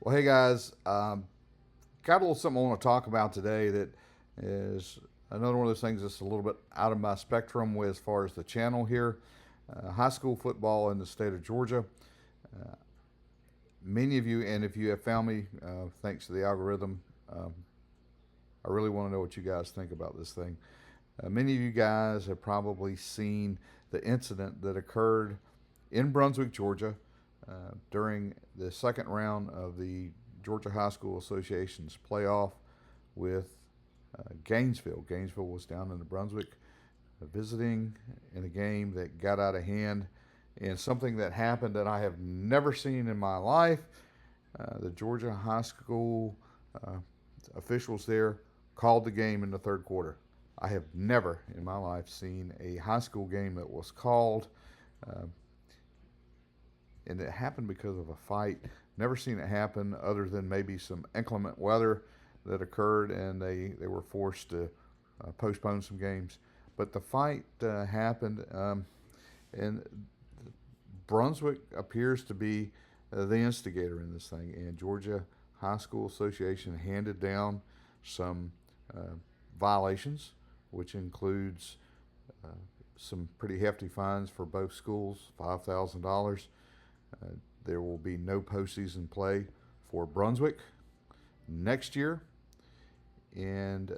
Well, hey guys, got a little something I want to talk about today that is another one of those things that's a little bit out of my spectrum with as far as the channel here. High school football in the state of Georgia. Uh, Many of you, and if you have found me, thanks to the algorithm, I really want to know what you guys think about this thing. Many of you guys have probably seen the incident that occurred in Brunswick, Georgia, during the second round of the Georgia High School Association's playoff with Gainesville. Gainesville was down in the Brunswick visiting in a game that got out of hand, and something that happened that I have never seen in my life. The Georgia High School uh, officials there called the game in the third quarter. I have never in my life seen a high school game that was called, uh, and it happened because of a fight. Never seen it happen other than maybe some inclement weather that occurred, and they were forced to postpone some games. But the fight happened, and Brunswick appears to be the instigator in this thing, and Georgia High School Association handed down some violations, which includes uh, some pretty hefty fines for both schools, $5,000. Uh, there will be no postseason play for Brunswick next year, and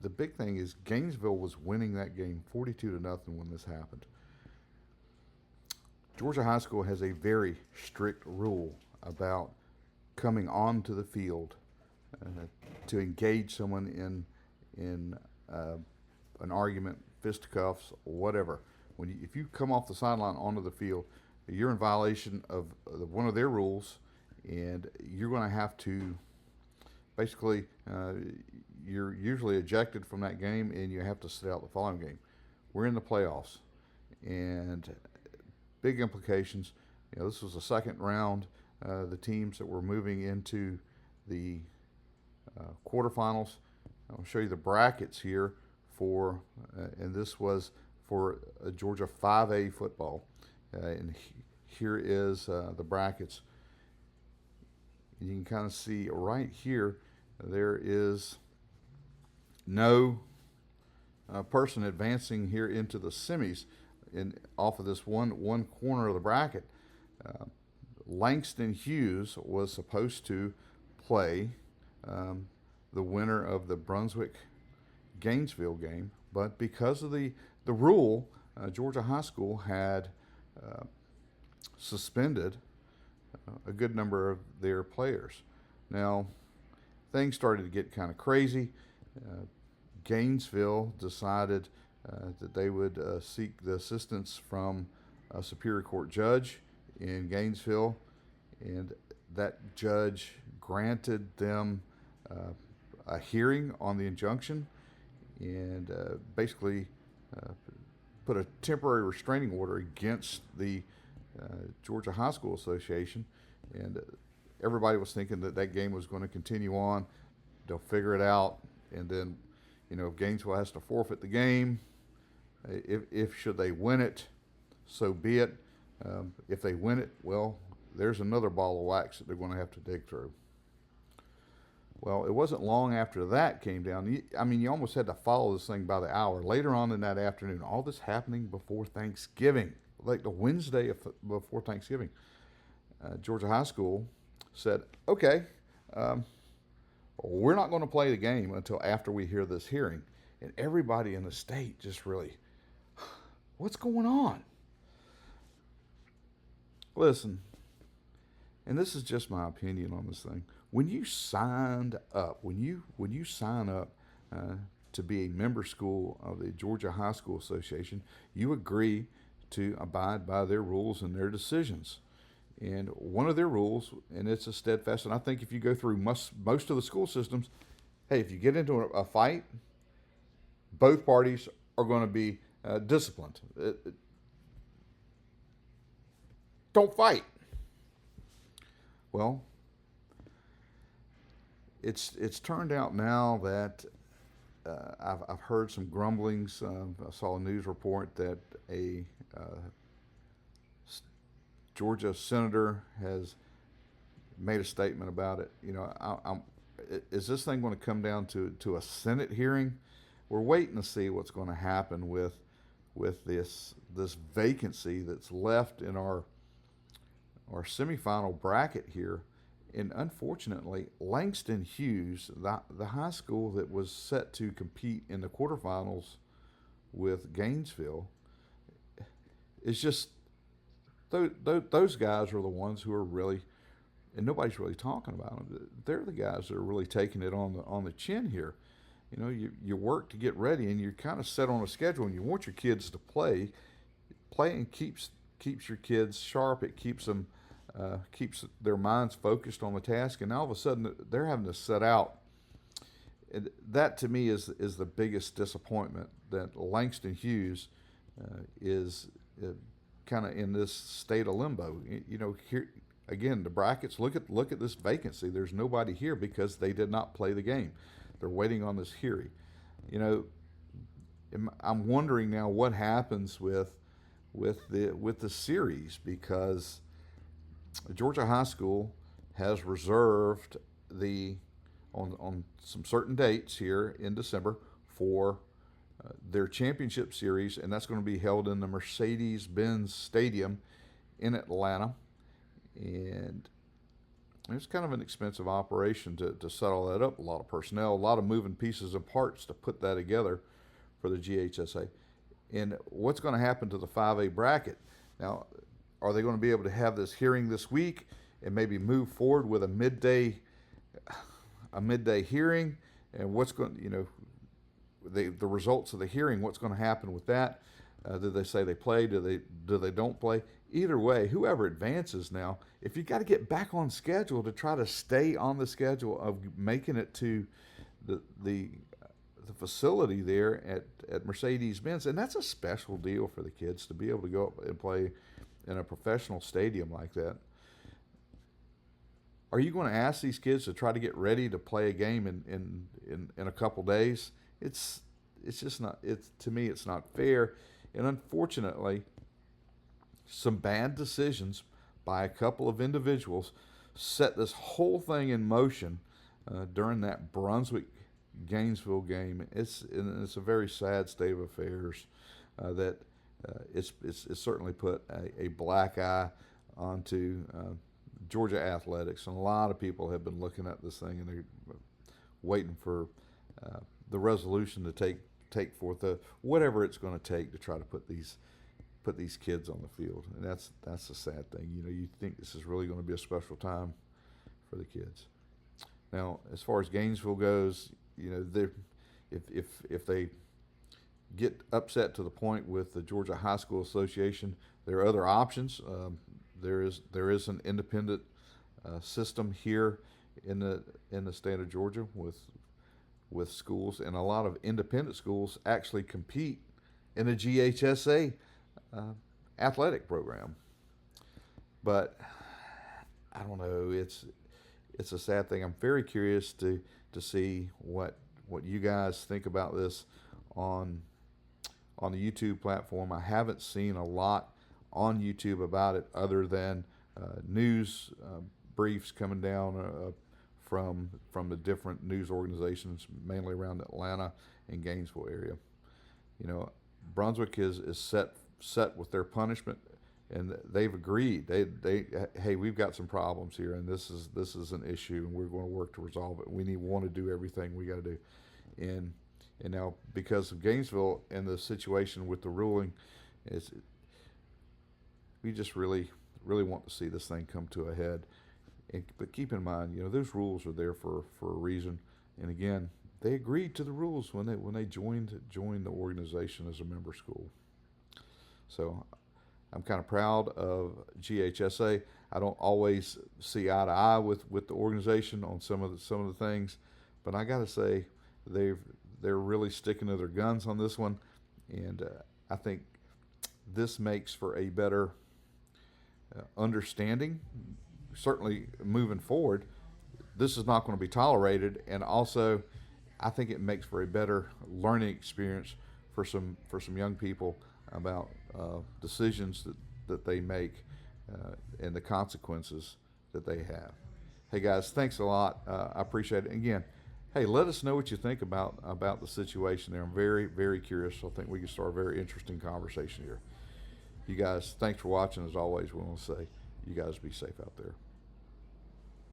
the big thing is Gainesville was winning that game 42-0 when this happened. Georgia High School has a very strict rule about coming onto the field to engage someone in an argument, fisticuffs, whatever. If you come off the sideline onto the field, you're in violation of one of their rules, and you're going to have to basically you're usually ejected from that game, and you have to sit out the following game. We're in the playoffs, and big implications. This was the second round. The teams that were moving into the quarterfinals. I'll show you the brackets here for, and this was for Georgia 5A football. And here is the brackets. You can kind of see right here, there is no person advancing here into the semis off of this one corner of the bracket. Langston Hughes was supposed to play the winner of the Brunswick Gainesville game, but because of the rule, Georgia High School had suspended a good number of their players. Now, things started to get kind of crazy. Gainesville decided that they would seek the assistance from a Superior Court judge in Gainesville, and that judge granted them a hearing on the injunction and basically put a temporary restraining order against the Georgia High School Association, and everybody was thinking that that game was going to continue on. They'll figure it out, and then, if Gainesville has to forfeit the game, if should they win it, so be it. If they win it, well, there's another ball of wax that they're going to have to dig through. Well, it wasn't long after that came down. You almost had to follow this thing by the hour. Later on in that afternoon, all this happening before Thanksgiving, like the Wednesday before Thanksgiving, Georgia High School said, okay, we're not going to play the game until after we hear this hearing. And everybody in the state just really, what's going on? Listen, and this is just my opinion on this thing. When you signed up, when you sign up to be a member school of the Georgia High School Association, you agree to abide by their rules and their decisions. And one of their rules, and it's a steadfast, and I think if you go through most of the school systems, hey, if you get into a fight, both parties are going to be disciplined. Don't fight. Well, it's turned out now that I've heard some grumblings. I saw a news report that a Georgia senator has made a statement about it. Is this thing going to come down to a Senate hearing? We're waiting to see what's going to happen with this vacancy that's left in our semifinal bracket here. And unfortunately, Langston Hughes, the high school that was set to compete in the quarterfinals with Gainesville, is just those guys are the ones who are really, and nobody's really talking about them. They're the guys that are really taking it on the chin here. You work to get ready, and you're kind of set on a schedule, and you want your kids to play. Playing keeps your kids sharp. It keeps them keeps their minds focused on the task, and all of a sudden they're having to set out. And that to me is the biggest disappointment, that Langston Hughes is kind of in this state of limbo. Here again, the brackets. Look at this vacancy. There's nobody here because they did not play the game. They're waiting on this hearing. I'm wondering now what happens with the series, because Georgia High School has reserved on some certain dates here in December for their championship series, and that's going to be held in the Mercedes-Benz Stadium in Atlanta. And it's kind of an expensive operation to settle that up. A lot of personnel, a lot of moving pieces and parts to put that together for the GHSA. And what's going to happen to the 5A bracket? Now, are they going to be able to have this hearing this week and maybe move forward with a midday hearing? And what's going, the results of the hearing? What's going to happen with that? Do they say they play? Do they don't play? Either way, whoever advances now, if you got to get back on schedule to try to stay on the schedule of making it to the facility there at Mercedes-Benz, and that's a special deal for the kids to be able to go up and play in a professional stadium like that. Are you going to ask these kids to try to get ready to play a game in a couple days? It's just not. To me, it's not fair, and unfortunately, some bad decisions by a couple of individuals set this whole thing in motion during that Brunswick Gainesville game. It's a very sad state of affairs that it's certainly put a black eye onto Georgia athletics, and a lot of people have been looking at this thing and they're waiting for the resolution to take forth whatever it's going to take to try to put these kids on the field. And that's a sad thing. You think this is really going to be a special time for the kids. Now, as far as Gainesville goes, if they get upset to the point with the Georgia High School Association, there are other options. There is an independent system here in the state of Georgia with schools, and a lot of independent schools actually compete in the GHSA athletic program. But I don't know. It's a sad thing. I'm very curious to see what you guys think about this on the YouTube platform. I haven't seen a lot on YouTube about it other than news briefs coming down from the different news organizations, mainly around Atlanta and Gainesville area. Brunswick is set with their punishment, and they've agreed. Hey, we've got some problems here, and this is an issue, and we're going to work to resolve it. We want to do everything we got to do, and now because of Gainesville and the situation with the ruling, we just really want to see this thing come to a head. But keep in mind, those rules are there for a reason. And again, they agreed to the rules when they joined the organization as a member school. So I'm kind of proud of GHSA. I don't always see eye to eye with the organization on some of the things, but I got to say they're really sticking to their guns on this one, and I think this makes for a better understanding. Certainly moving forward, this is not going to be tolerated, and also I think it makes for a better learning experience for some young people about decisions that they make and the consequences that they have. Hey guys, thanks a lot. I appreciate it. Again, hey, let us know what you think about the situation there. I'm very, very curious. I think we can start a very interesting conversation here. You guys, thanks for watching. As always, we want to say you guys be safe out there.